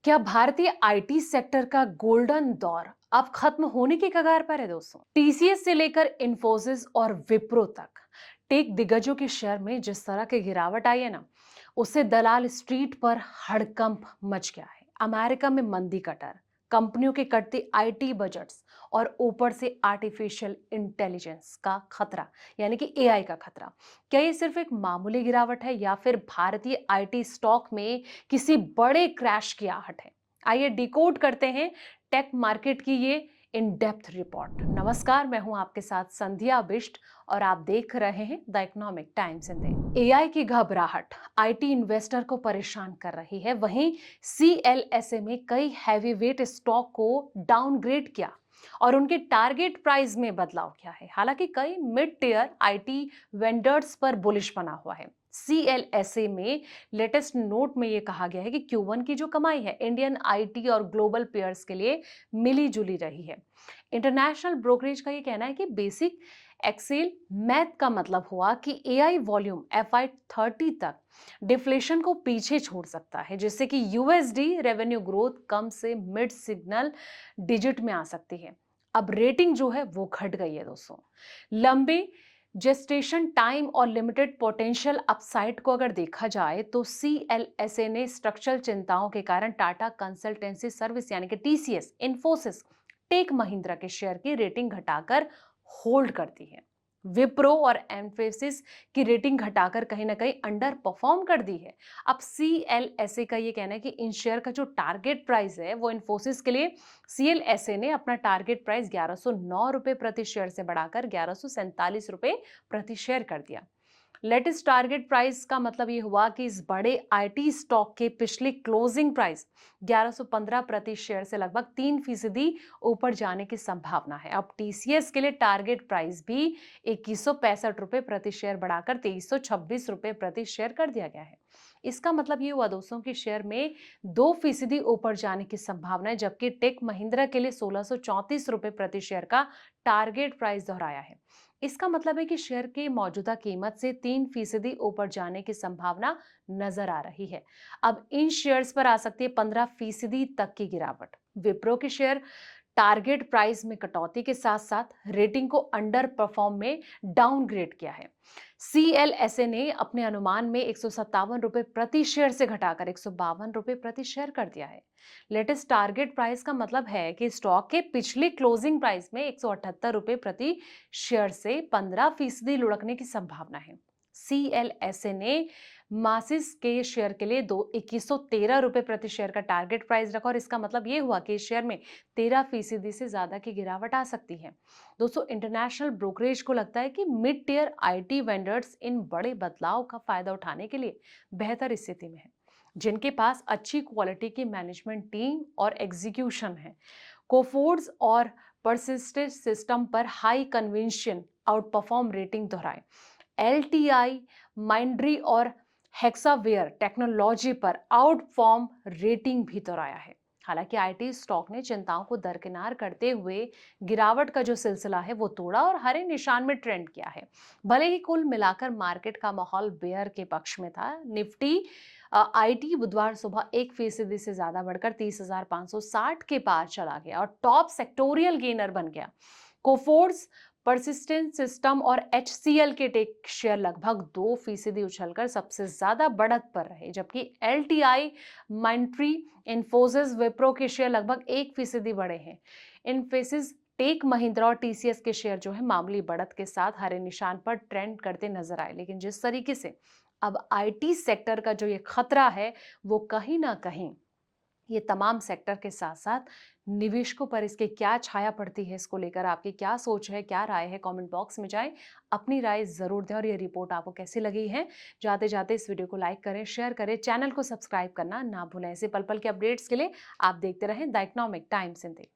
क्या भारतीय IT sector का गोल्डन दौर अब खत्म होने की कगार पर है दोस्तों? टीसीएस से लेकर इंफोसिस और विप्रो तक टेक दिग्गजों के शेयर में जिस तरह की गिरावट आई है ना, उससे दलाल स्ट्रीट पर हड़कंप मच गया है। अमेरिका में मंदी का डर, कंपनियों के कटते आईटी बजट्स और ऊपर से आर्टिफिशियल इंटेलिजेंस का खतरा, यानी कि एआई का खतरा। क्या ये सिर्फ एक मामूली गिरावट है या फिर भारतीय आईटी स्टॉक में किसी बड़े क्रैश की आहट है? आइए डिकोड करते हैं टेक मार्केट की ये इन डेप्थ रिपोर्ट। नमस्कार, मैं हूं आपके साथ संध्या बिष्ट और आप देख रहे हैं the economic times India. AI की घबराहट आईटी इन्वेस्टर को परेशान कर रही है। वहीं सीएलएसए में कई हैवीवेट स्टॉक को डाउनग्रेड किया और उनके टारगेट प्राइस में बदलाव किया है। हालांकि कई मिड टियर आईटी वेंडर्स पर बुलिश बना हुआ है। सीएलएसए में लेटेस्ट नोट में यह कहा गया है कि Q1 की जो कमाई है इंडियन आईटी और ग्लोबल पेयर्स के लिए मिली जुली रही है। इंटरनेशनल ब्रोकरेज का यह कहना है कि बेसिक एक्सेल मैथ का मतलब हुआ कि एआई वॉल्यूम FY30 तक डिफ्लेशन को पीछे छोड़ सकता है, जिससे कि यूएसडी रेवेन्यू ग्रोथ कम से मिड सिग्नल डिजिट में आ सकती है। अब रेटिंग जो है वो घट गई है दोस्तों। लंबे जेस्टेशन टाइम और लिमिटेड पोटेंशियल अपसाइड को अगर देखा जाए तो सीएलएसए ने स्ट्रक्चरल चिंताओं के कारण टाटा कंसल्टेंसी सर्विस यानी कि टीसीएस, इंफोसिस, टेक महिंद्रा के शेयर की रेटिंग घटाकर होल्ड कर दी है। विप्रो और एम्फेसिस की रेटिंग घटाकर कहीं ना कहीं अंडर परफॉर्म कर दी है। अब सीएलएसए का ये कहना है कि इन शेयर का जो टारगेट प्राइस है वो इंफोसिस के लिए सीएलएसए ने अपना टारगेट प्राइस 1109 रुपए प्रति शेयर से बढ़ाकर 1147 रुपए प्रति शेयर कर दिया। लेटेस्ट टारगेट प्राइस का मतलब ये हुआ कि इस बड़े आईटी स्टॉक के पिछले क्लोजिंग प्राइस 1115 प्रति शेयर से लगभग 3% ऊपर जाने की संभावना है। अब टीसीएस के लिए टारगेट प्राइस भी 2165 रुपए प्रति शेयर बढ़ाकर 2326 रुपए प्रति शेयर कर दिया गया है। इसका मतलब ये हुआ दोस्तों कि शेयर में 2% ऊपर जाने की संभावना है, जबकि टेक महिंद्रा के लिए 1634 रुपए प्रति शेयर का टारगेट प्राइस दोहराया है। इसका मतलब है कि शेयर की मौजूदा कीमत से 3% ऊपर जाने की संभावना नजर आ रही है। अब इन शेयर्स पर आ सकती है 15% तक की गिरावट। विप्रो के शेयर टारगेट प्राइस में कटौती के साथ साथ रेटिंग को अंडर परफॉर्म में डाउनग्रेड किया है। सीएलएसए ने अपने अनुमान में 157 रुपए प्रति शेयर से घटाकर 152 रुपए प्रति शेयर कर दिया है। लेटेस्ट टारगेट प्राइस का मतलब है कि स्टॉक के पिछले क्लोजिंग प्राइस में 178 रुपए प्रति शेयर से 15% लुढ़कने की संभावना है। सीएलएसए ने मासिस के शेयर के लिए 2113 रुपए प्रति शेयर का टारगेट प्राइस रखा और इसका मतलब ये हुआ कि इस शेयर में 13% से ज्यादा की गिरावट आ सकती है। दोस्तों, इंटरनेशनल ब्रोकरेज को लगता है कि mid tier IT vendors in बड़े बदलाव का फायदा उठाने के लिए बेहतर स्थिति में है, जिनके पास अच्छी क्वालिटी की मैनेजमेंट टीम और एग्जीक्यूशन है। कोफोर्ड्स और परसिस्टेंट सिस्टम पर high convention out perform rating दोहराए। एलटीआई, माइंड्री और हेक्सावेयर टेक्नोलॉजी पर आउटफॉर्म रेटिंग भी दोहराया है। हालांकि आईटी स्टॉक ने चिंताओं को दरकिनार करते हुए गिरावट का जो सिलसिला है वो तोड़ा और हरे निशान में ट्रेंड किया है। भले ही कुल मिलाकर मार्केट का माहौल बेयर के पक्ष में था। निफ्टी आईटी बुधवार सुबह 1% से ज्यादा बढ़कर 30,560 के पार चला गया और टॉप सेक्टोरियल गेनर बन गया। कोफोर्स, परसिस्टेंट सिस्टम और HCL के टेक शेयर लगभग 2% उछलकर सबसे ज्यादा बढ़त पर रहे, जबकि LTI, माइंट्री, इंफोसिस, विप्रो के शेयर लगभग 1% बढ़े हैं। इन्फोसिस, टेक महिंद्रा और टीसीएस के शेयर जो है मामूली बढ़त के साथ हरे निशान पर ट्रेंड करते नजर आए। लेकिन जिस तरीके से अब आईटी सेक्टर का जो ये खतरा है वो कहीं ना कहीं ये तमाम सेक्टर के साथ साथ निवेशकों पर इसके क्या छाया पड़ती है, इसको लेकर आपकी क्या सोच है, क्या राय है, कमेंट बॉक्स में जाएं, अपनी राय जरूर दें। और ये रिपोर्ट आपको कैसी लगी है, जाते जाते इस वीडियो को लाइक करें, शेयर करें, चैनल को सब्सक्राइब करना ना भूलें। ऐसे पल पल के अपडेट्स के लिए आप देखते रहें द इकोनॉमिक टाइम्स हिंदी।